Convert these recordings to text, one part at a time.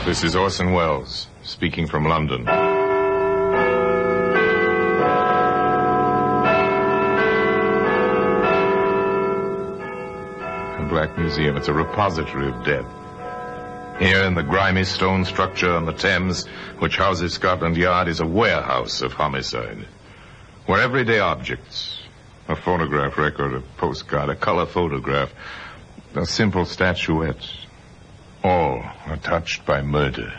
This is Orson Welles, speaking from London. The Black Museum, it's a repository of death. Here in the grimy stone structure on the Thames, which houses Scotland Yard, is a warehouse of homicide, where everyday objects, a phonograph record, a postcard, a color photograph, a simple statuette, all are touched by murder.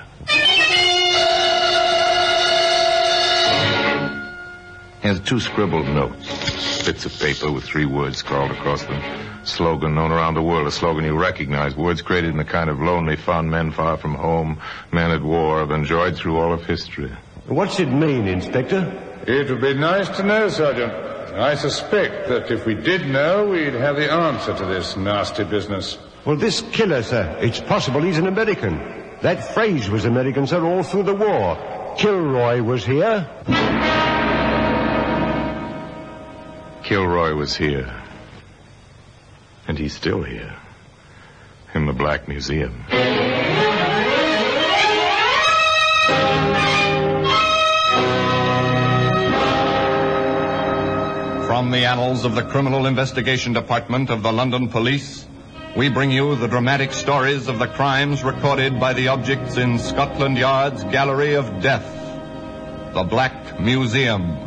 Here's 2 scribbled notes, bits of paper with 3 words scrawled across them. Slogan known around the world, a slogan you recognize. Words created in the kind of lonely, fond men far from home, men at war, have enjoyed through all of history. What's it mean, Inspector? It would be nice to know, Sergeant. I suspect that if we did know, we'd have the answer to this nasty business. Well, this killer, sir, it's possible he's an American. That phrase was American, sir, all through the war. Kilroy was here. Kilroy was here. And he's still here. In the Black Museum. From the annals of the Criminal Investigation Department of the London Police, we bring you the dramatic stories of the crimes recorded by the objects in Scotland Yard's Gallery of Death, the Black Museum.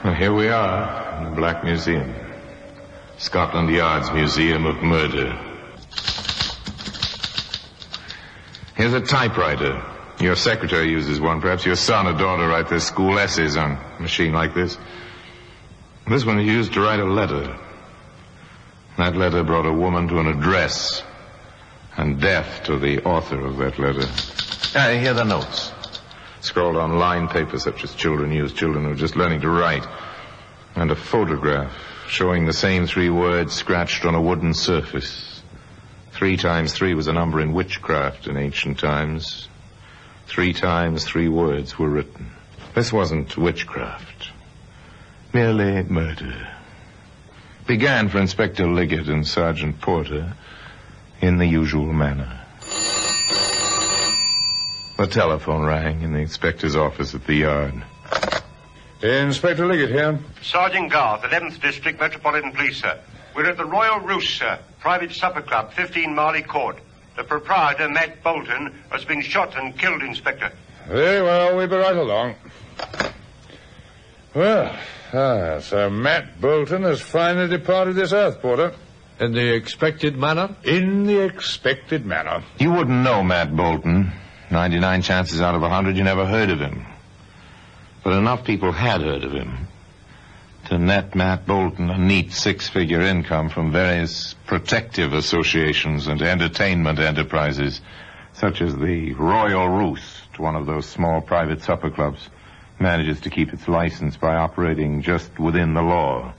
Well, here we are in the Black Museum, Scotland Yard's Museum of Murder. Here's a typewriter. Your secretary uses one. Perhaps your son or daughter write their school essays on a machine like this. This one is used to write a letter. That letter brought a woman to an address, and death to the author of that letter. Here are the notes. Scrawled on lined paper such as children use, children who are just learning to write. And a photograph showing the same 3 words scratched on a wooden surface. 3 times 3 was a number in witchcraft in ancient times. 3 times 3 words were written. This wasn't witchcraft, merely murder. Began for Inspector Liggett and Sergeant Porter in the usual manner. The telephone rang in the inspector's office at the yard. Inspector Liggett here. Sergeant Garth, 11th District Metropolitan Police, sir. We're at the Royal Roost, sir. Private supper club, 15 Marley Court. The proprietor, Matt Bolton, has been shot and killed, Inspector. Very well, we'll be right along. Well, so Matt Bolton has finally departed this earth, Porter. In the expected manner? In the expected manner. You wouldn't know Matt Bolton. 99 chances out of 100 you never heard of him. But enough people had heard of him to net Matt Bolton a neat 6-figure income from various protective associations and entertainment enterprises, such as the Royal Roost, one of those small private supper clubs, manages to keep its license by operating just within the law.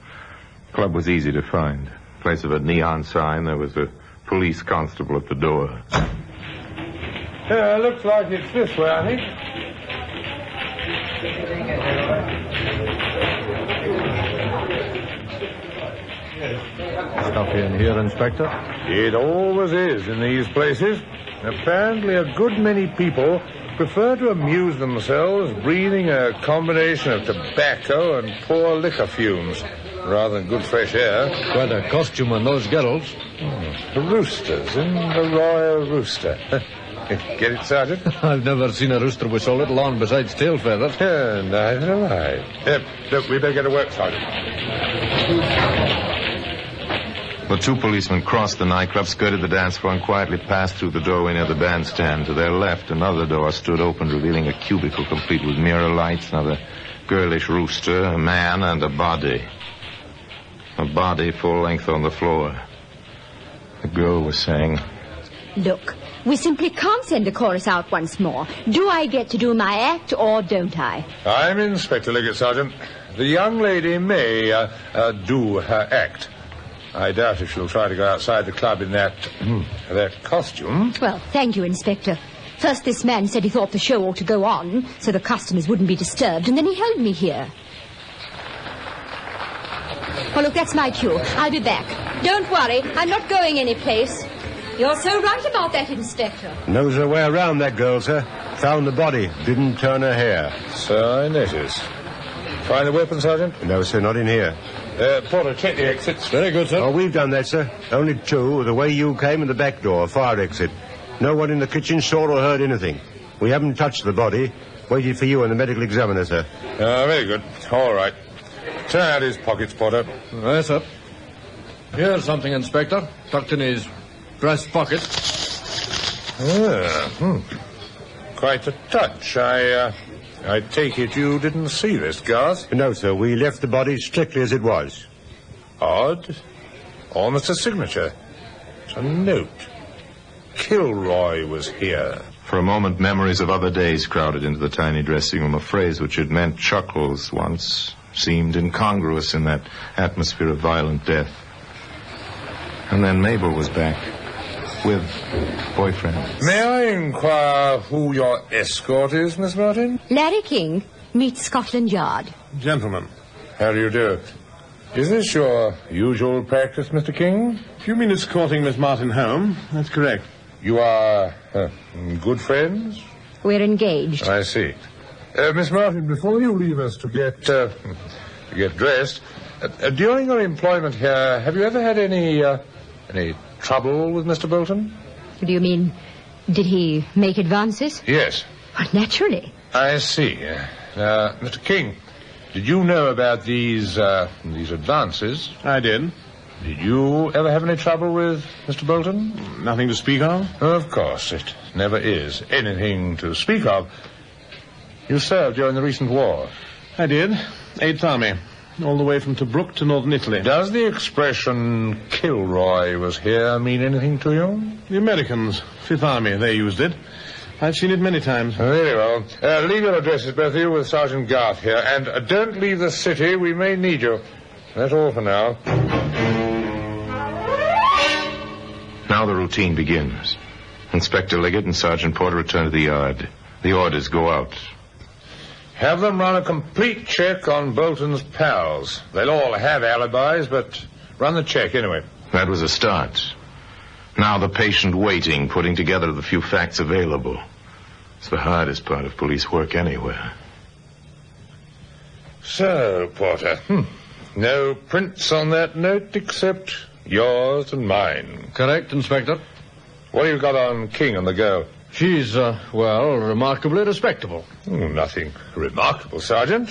The club was easy to find. In place of a neon sign, there was a police constable at the door. Yeah, looks like it's this way, I think. Stuffy in here, Inspector? It always is in these places. Apparently a good many people prefer to amuse themselves breathing a combination of tobacco and poor liquor fumes rather than good fresh air. Quite a costume on those girls. The roosters in the Royal Rooster. Get it, Sergeant? I've never seen a rooster with so little on besides tail feathers. Yeah, neither have I. Look, we better get to work, Sergeant. The 2 policemen crossed the nightclub, skirted the dance floor, and quietly passed through the doorway near the bandstand. To their left, another door stood open, revealing a cubicle complete with mirror lights, another girlish rooster, a man, and a body. A body full length on the floor. The girl was saying, "Look, we simply can't send a chorus out once more. Do I get to do my act or don't I?" I'm Inspector Liggett, Sergeant. The young lady may do her act. I doubt if she'll try to go outside the club in that costume. Well, thank you, Inspector. First this man said he thought the show ought to go on, so the customers wouldn't be disturbed, and then he held me here. Oh, look, that's my cue. I'll be back. Don't worry, I'm not going anyplace. You're so right about that, Inspector. Knows her way around, that girl, sir. Found the body. Didn't turn her hair. So I notice. Find the weapon, Sergeant? No, sir, not in here. Porter, check the exits. Very good, sir. Oh, we've done that, sir. Only two, the way you came and the back door, fire exit. No one in the kitchen saw or heard anything. We haven't touched the body. Waited for you and the medical examiner, sir. Very good. All right. Turn out his pockets, Porter. Yes, sir. Here's something, Inspector. Tucked in his breast pocket. Quite a touch. I take it you didn't see this, Garth? No, sir, we left the body strictly as it was. Odd. Almost a signature. It's a note. Kilroy was here. For a moment, memories of other days crowded into the tiny dressing room. A phrase which had meant chuckles once seemed incongruous in that atmosphere of violent death. And then Mabel was back with boyfriend. May I inquire who your escort is, Miss Martin? Larry King meets Scotland Yard. Gentlemen, how do you do? Is this your usual practice, Mr. King? If you mean escorting Miss Martin home, that's correct. You are good friends? We're engaged. I see. Miss Martin, before you leave us to get dressed, during your employment here, have you ever had any trouble with Mr. Bolton? Do you mean, did he make advances? Yes. Well, naturally. I see. Mr. King, did you know about these advances? I did. Did you ever have any trouble with Mr. Bolton? Nothing to speak of? Of course, it never is anything to speak of. You served during the recent war. I did. 8th Army. All the way from Tobruk to northern Italy. Does the expression Kilroy was here mean anything to you? The Americans, 5th Army, they used it. I've seen it many times. Very well. Leave your addresses, both of you, with Sergeant Garth here. And don't leave the city. We may need you. That's all for now. Now the routine begins. Inspector Liggett and Sergeant Porter return to the yard. The orders go out. Have them run a complete check on Bolton's pals. They'll all have alibis, but run the check anyway. That was a start. Now the patient waiting, putting together the few facts available. It's the hardest part of police work anywhere. So, Porter, no prints on that note except yours and mine. Correct, Inspector. What have you got on King and the girl? She's, remarkably respectable. Nothing remarkable, Sergeant.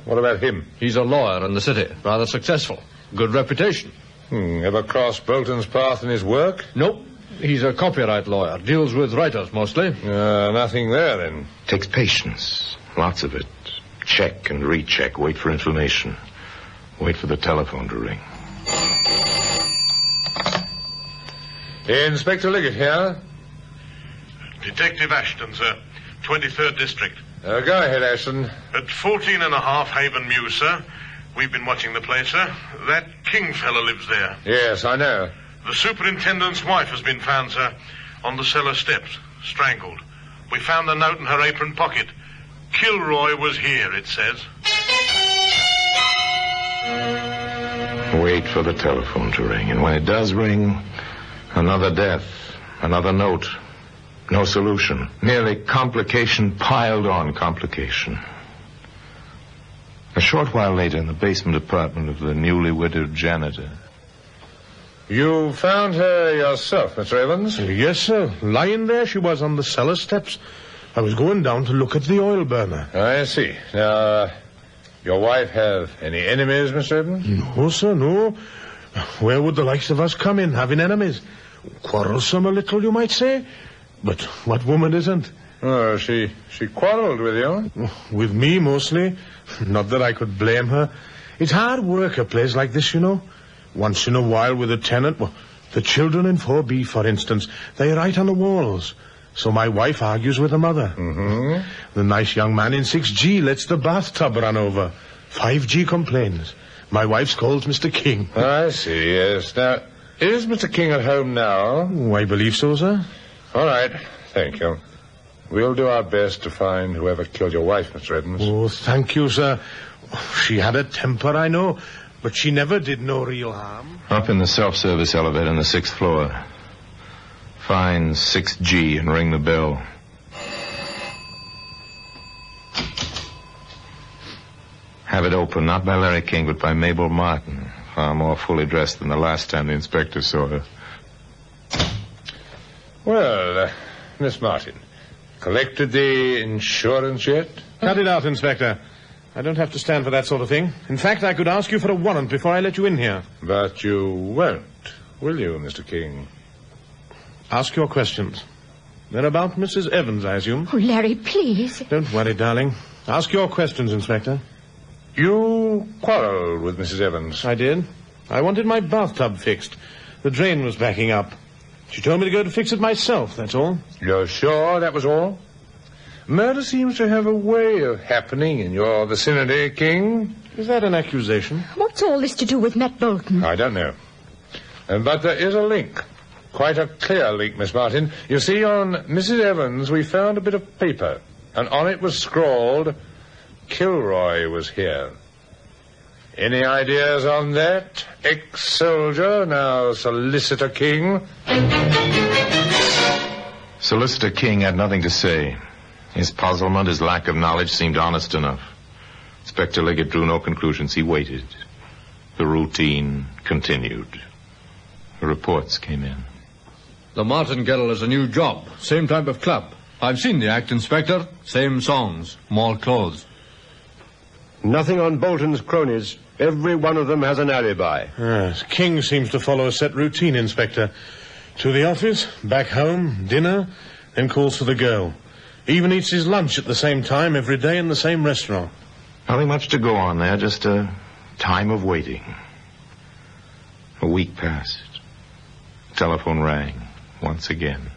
What about him? He's a lawyer in the city, rather successful. Good reputation. Ever crossed Bolton's path in his work? Nope. He's a copyright lawyer. Deals with writers, mostly. Nothing there, then. Takes patience. Lots of it. Check and recheck. Wait for information. Wait for the telephone to ring. Inspector Liggett here. Detective Ashton, sir. 23rd District. Go ahead, Ashton. At 14.5 Haven Mews, sir. We've been watching the place, sir. That King fellow lives there. Yes, I know. The superintendent's wife has been found, sir, on the cellar steps, strangled. We found the note in her apron pocket. Kilroy was here, it says. Wait for the telephone to ring. And when it does ring, another death, another note. No solution. Merely complication piled on complication. A short while later, in the basement apartment of the newly widowed janitor. You found her yourself, Mr. Evans? Yes, sir. Lying there she was on the cellar steps. I was going down to look at the oil burner. I see. Now, your wife have any enemies, Mr. Evans? No, sir, no. Where would the likes of us come in, having enemies? Quarrelsome a little, you might say. But what woman isn't? Oh, she quarreled with you? With me, mostly. Not that I could blame her. It's hard work, a place like this, you know. Once in a while with a tenant. Well, the children in 4B, for instance, they write on the walls. So my wife argues with the mother. Mm-hmm. The nice young man in 6G lets the bathtub run over. 5G complains. My wife scolds Mr. King. I see, yes. Now, is Mr. King at home now? Oh, I believe so, sir. All right. Thank you. We'll do our best to find whoever killed your wife, Mr. Evans. Oh, thank you, sir. She had a temper, I know, but she never did no real harm. Up in the self-service elevator on the 6th floor. Find 6G and ring the bell. Have it opened, not by Larry King, but by Mabel Martin. Far more fully dressed than the last time the inspector saw her. Well, Miss Martin, collected the insurance yet? Cut it out, Inspector. I don't have to stand for that sort of thing. In fact, I could ask you for a warrant before I let you in here. But you won't, will you, Mr. King? Ask your questions. They're about Mrs. Evans, I assume. Oh, Larry, please. Don't worry, darling. Ask your questions, Inspector. You quarreled with Mrs. Evans. I did. I wanted my bathtub fixed. The drain was backing up. She told me to go to fix it myself, that's all. You're sure that was all? Murder seems to have a way of happening in your vicinity, King. Is that an accusation? What's all this to do with Matt Bolton? I don't know. But there is a link. Quite a clear link, Miss Martin. You see, on Mrs. Evans, we found a bit of paper, and on it was scrawled, Kilroy was here. Any ideas on that? Ex-soldier, now Solicitor King? Solicitor King had nothing to say. His puzzlement, his lack of knowledge seemed honest enough. Inspector Liggett drew no conclusions. He waited. The routine continued. The reports came in. The Martingale is a new job. Same type of club. I've seen the act, Inspector. Same songs. More clothes. Nothing on Bolton's cronies. Every one of them has an alibi. Yes, King seems to follow a set routine, Inspector. To the office, back home, dinner, then calls for the girl. Even eats his lunch at the same time every day in the same restaurant. Nothing much to go on there, just a time of waiting. A week passed. Telephone rang once again.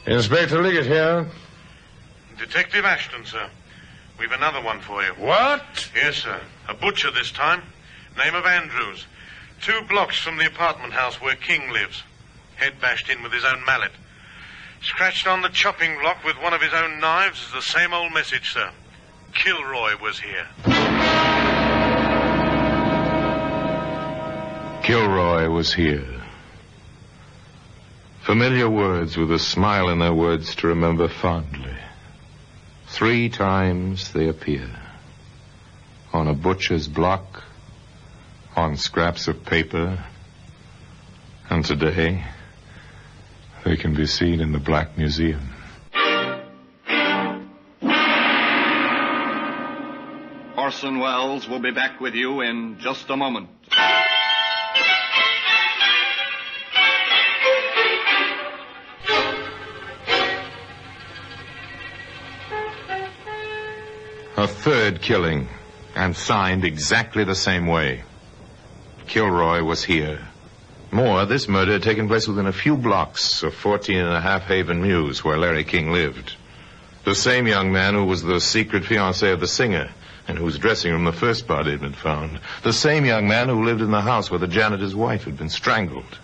Inspector Liggett here. Detective Ashton, sir. We've another one for you. What? Yes, sir. A butcher this time. Name of Andrews. 2 blocks from the apartment house where King lives. Head bashed in with his own mallet. Scratched on the chopping block with one of his own knives is the same old message, sir. Kilroy was here. Kilroy was here. Familiar words with a smile in their words to remember fondly. 3 times they appear. On a butcher's block, on scraps of paper, and today they can be seen in the Black Museum. Orson Welles will be back with you in just a moment. A third killing, and signed exactly the same way. Kilroy was here. More, this murder had taken place within a few blocks of 14.5 Haven Mews, where Larry King lived. The same young man who was the secret fiancé of the singer, and whose dressing room the first body had been found. The same young man who lived in the house where the janitor's wife had been strangled.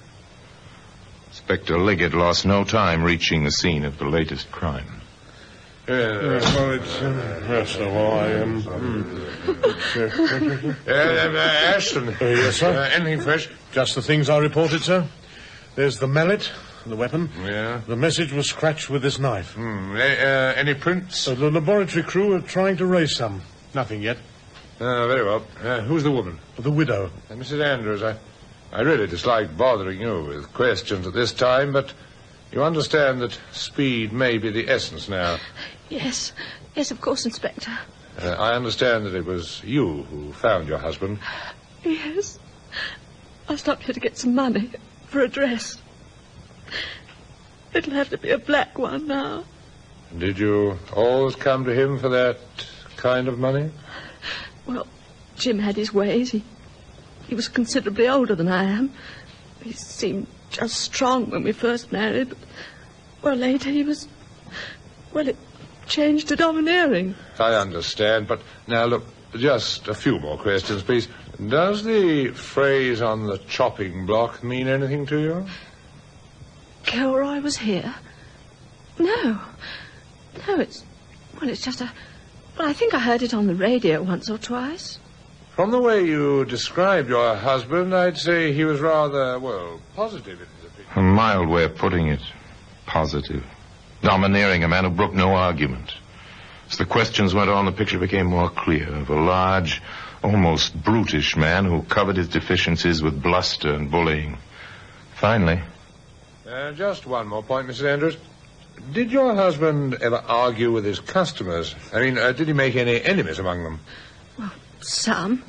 Inspector Liggett lost no time reaching the scene of the latest crime. Well, it's... first of all, I am... Ashton. Yes, sir? Anything fresh? Just the things I reported, sir. There's the mallet, the weapon. Yeah. The message was scratched with this knife. Any prints? The laboratory crew are trying to raise some. Nothing yet. Very well. Who's the woman? The widow. Mrs. Andrews, I really dislike bothering you with questions at this time, but you understand that speed may be the essence now. Yes. Yes, of course, Inspector. I understand that it was you who found your husband. Yes. I stopped here to get some money for a dress. It'll have to be a black one now. Did you always come to him for that kind of money? Well, Jim had his ways. He was considerably older than I am. He seemed just strong when we first married, but, well, later he was... Well, it changed to domineering. I understand, but now, look, just a few more questions, please. Does the phrase on the chopping block mean anything to you? Kilroy was here? No. No, it's just a... Well, I think I heard it on the radio once or twice. From the way you described your husband, I'd say he was rather, well, positive in his opinion. A mild way of putting it. Positive. Domineering, a man who brooked no argument. As the questions went on, the picture became more clear of a large, almost brutish man who covered his deficiencies with bluster and bullying. Finally... just one more point, Mrs. Andrews. Did your husband ever argue with his customers? I mean, did he make any enemies among them? Well, some.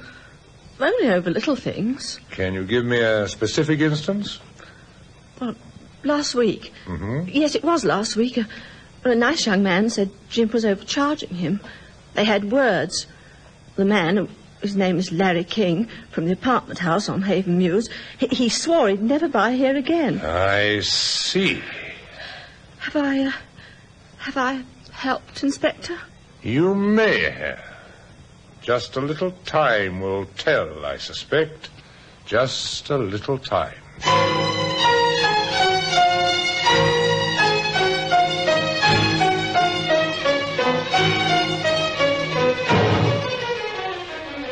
Only over little things. Can you give me a specific instance? Well, last week. Mm-hmm. Yes, it was last week. A nice young man said Jim was overcharging him. They had words. The man, whose name is Larry King, from the apartment house on Haven Mews, he swore he'd never buy here again. I see. Have I helped, Inspector? You may have. Just a little time will tell, I suspect. Just a little time.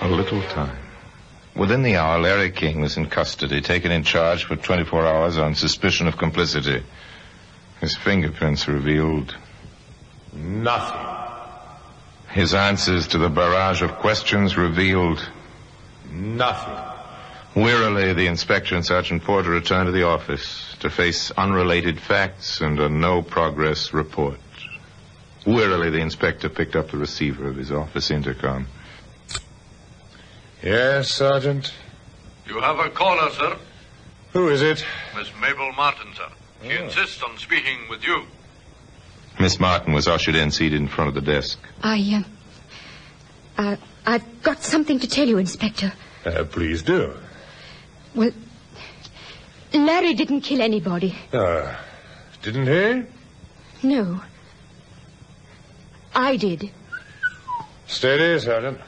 A little time. Within the hour, Larry King was in custody, taken in charge for 24 hours on suspicion of complicity. His fingerprints revealed... nothing. His answers to the barrage of questions revealed... nothing. Wearily, the inspector and Sergeant Porter returned to the office to face unrelated facts and a no-progress report. Wearily, the inspector picked up the receiver of his office intercom. Yes, Sergeant? You have a caller, sir. Who is it? Miss Mabel Martin, sir. She insists on speaking with you. Miss Martin was ushered in, seated in front of the desk. I've got something to tell you, Inspector. Please do. Well, Larry didn't kill anybody. Didn't he? No. I did. Steady, Sergeant.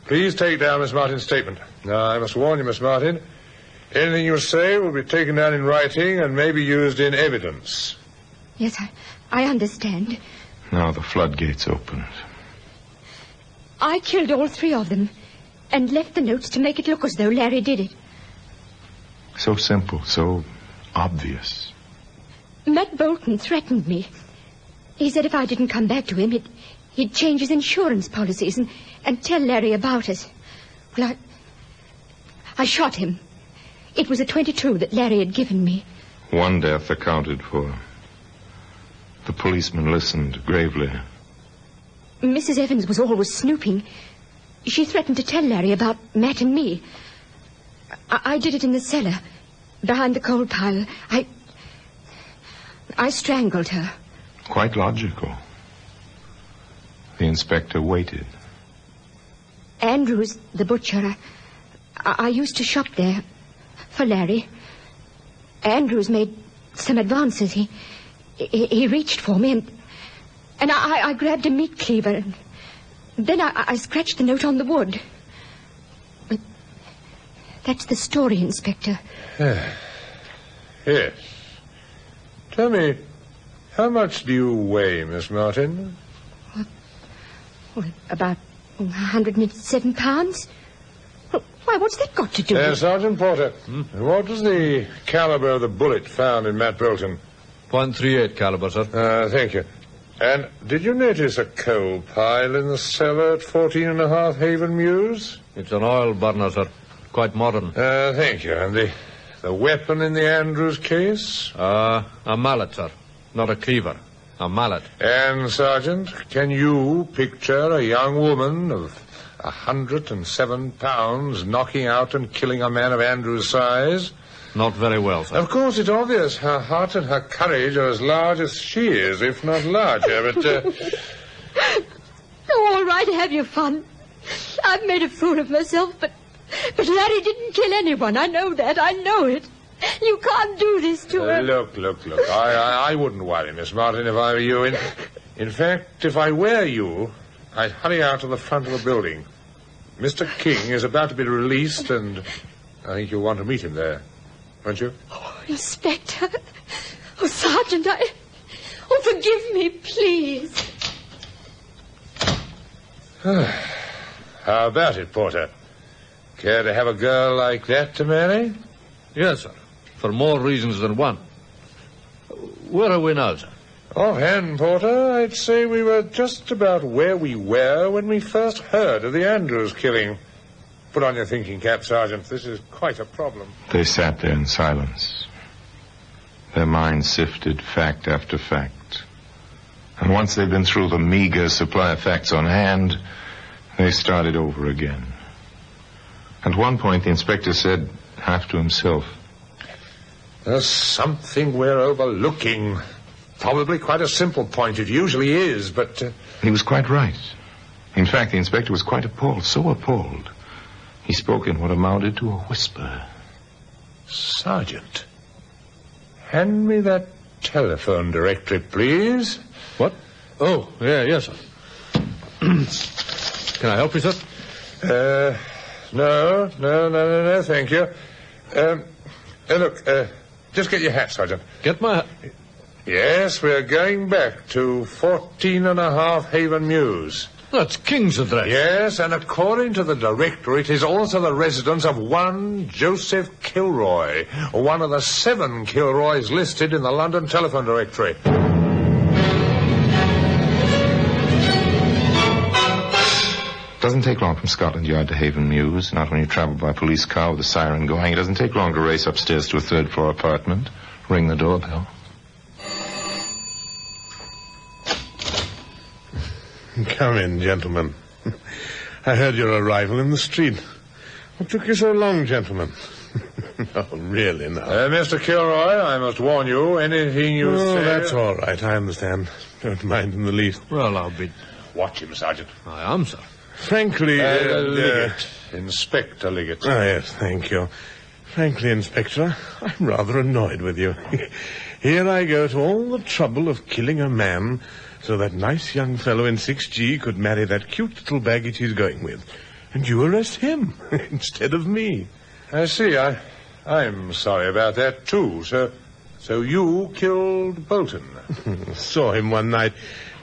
Please take down Miss Martin's statement. Now, I must warn you, Miss Martin, anything you say will be taken down in writing and may be used in evidence. Yes, I understand. Now the floodgates opened. I killed all three of them and left the notes to make it look as though Larry did it. So simple, so obvious. Matt Bolton threatened me. He said if I didn't come back to him, he'd change his insurance policies and tell Larry about it. Well, I shot him. It was a .22 that Larry had given me. One death accounted for. The policeman listened gravely. Mrs. Evans was always snooping. She threatened to tell Larry about Matt and me. I did it in the cellar, behind the coal pile. I strangled her. Quite logical. The inspector waited. Andrews, the butcher, I used to shop there for Larry. Andrews made some advances. He reached for me, and I grabbed a meat cleaver, and then I scratched the note on the wood. But that's the story, Inspector. Yes. Tell me, how much do you weigh, Miss Martin? Well, about 107 pounds. Why, what's that got to do with... Sergeant Porter, what was the caliber of the bullet found in Matt Bolton? .38 caliber, sir. Thank you. And did you notice a coal pile in the cellar at 14.5 Haven Mews? It's an oil burner, sir. Quite modern. Thank you. And the weapon in the Andrews case? A mallet, sir. Not a cleaver. A mallet. And, Sergeant, can you picture a young woman of 107 pounds knocking out and killing a man of Andrews' size? Not very well, sir. Of course, it's obvious her heart and her courage are as large as she is, if not larger, but... Oh, all right, have your fun. I've made a fool of myself, but Larry didn't kill anyone. I know that. I know it. You can't do this to her. Look. I wouldn't worry, Miss Martin, if I were you. In fact, if I were you, I'd hurry out to the front of the building. Mr. King is about to be released, and I think you'll want to meet him there, won't you? Oh, Inspector. Oh, Sergeant, Oh, forgive me, please. How about it, Porter? Care to have a girl like that to marry? Yes, sir. For more reasons than one. Where are we now, sir? Offhand, Porter, I'd say we were just about where we were when we first heard of the Andrews killing. Put on your thinking cap, Sergeant. This is quite a problem. They sat there in silence. Their minds sifted fact after fact. And once they'd been through the meager supply of facts on hand, they started over again. At one point, the inspector said, half to himself, "There's something we're overlooking. Probably quite a simple point. It usually is, but..." He was quite right. In fact, the inspector was quite appalled, so appalled. He spoke in what amounted to a whisper. "Sergeant, hand me that telephone directory, please." What? Oh, yes, sir. Can I help you, sir? No, thank you. Look, just get your hat, Sergeant. Get my hat? Yes, we're going back to 14.5 Haven Mews. That's King's address. Yes, and according to the directory, it is also the residence of one Joseph Kilroy, one of the 7 Kilroys listed in the London telephone directory. Doesn't take long from Scotland Yard to Haven Mews, not when you travel by police car with a siren going. It doesn't take long to race upstairs to a 3rd-floor apartment, ring the doorbell. Come in, gentlemen. I heard your arrival in the street. What took you so long, gentlemen? Oh, really, now. Mr. Kilroy, I must warn you, anything you say... Oh, that's all right, I understand. Don't mind in the least. Well, I'll be... Watch him, Sergeant. I am, sir. Frankly... Liggett. Inspector Liggett. Oh, yes, thank you. Frankly, Inspector, I'm rather annoyed with you. Here I go to all the trouble of killing a man so that nice young fellow in 6G could marry that cute little baggage he's going with. And you arrest him instead of me. I see. I'm sorry about that, too. So you killed Bolton? Saw him one night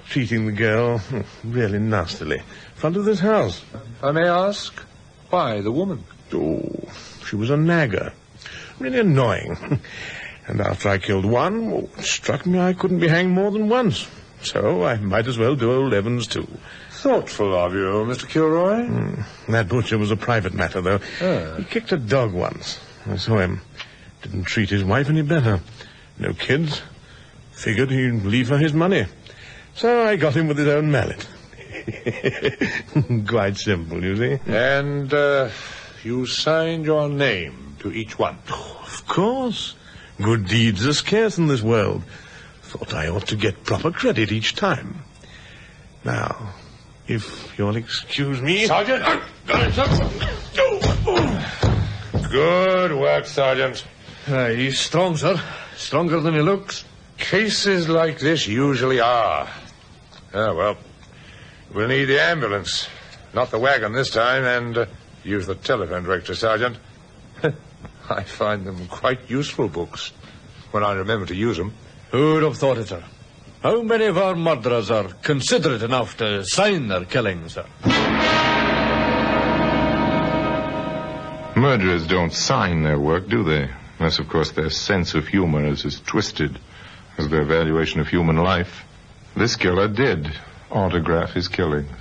treating the girl really nastily in front of this house. I may ask, why the woman? Oh, she was a nagger. Really annoying. And after I killed one, it struck me I couldn't be hanged more than once. So I might as well do old Evans, too. Thoughtful of you, Mr. Kilroy. That butcher was a private matter, though. He kicked a dog once. I saw him. Didn't treat his wife any better. No kids. Figured he'd leave her his money. So I got him with his own mallet. Quite simple, you see. And, you signed your name to each one? Oh, of course. Good deeds are scarce in this world. Thought I ought to get proper credit each time. Now, if you'll excuse me... Sergeant! Good work, Sergeant. He's strong, sir. Stronger than he looks. Cases like this usually are. Well, we'll need the ambulance. Not the wagon this time, and use the telephone directory, Sergeant. I find them quite useful books when I remember to use them. Who'd have thought it, sir? How many of our murderers are considerate enough to sign their killings, sir? Murderers don't sign their work, do they? Unless, of course, their sense of humor is as twisted as their valuation of human life. This killer did autograph his killings.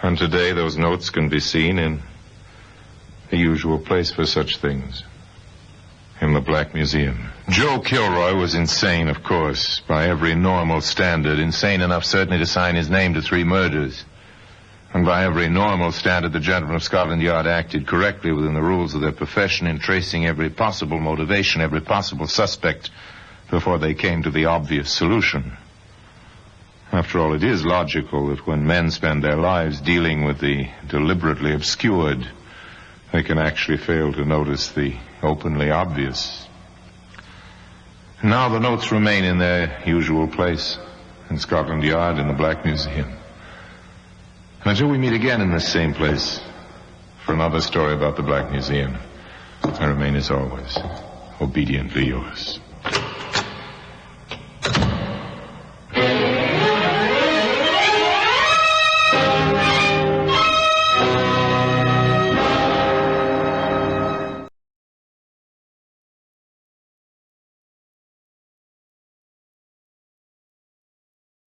And today those notes can be seen in the usual place for such things. In the Black Museum. Joe Kilroy was insane, of course, by every normal standard. Insane enough, certainly, to sign his name to 3 murders. And by every normal standard, the gentlemen of Scotland Yard acted correctly within the rules of their profession in tracing every possible motivation, every possible suspect, before they came to the obvious solution. After all, it is logical that when men spend their lives dealing with the deliberately obscured, they can actually fail to notice the openly obvious. Now the notes remain in their usual place, in Scotland Yard, in the Black Museum. Until we meet again in this same place for another story about the Black Museum, I remain, as always, obediently yours.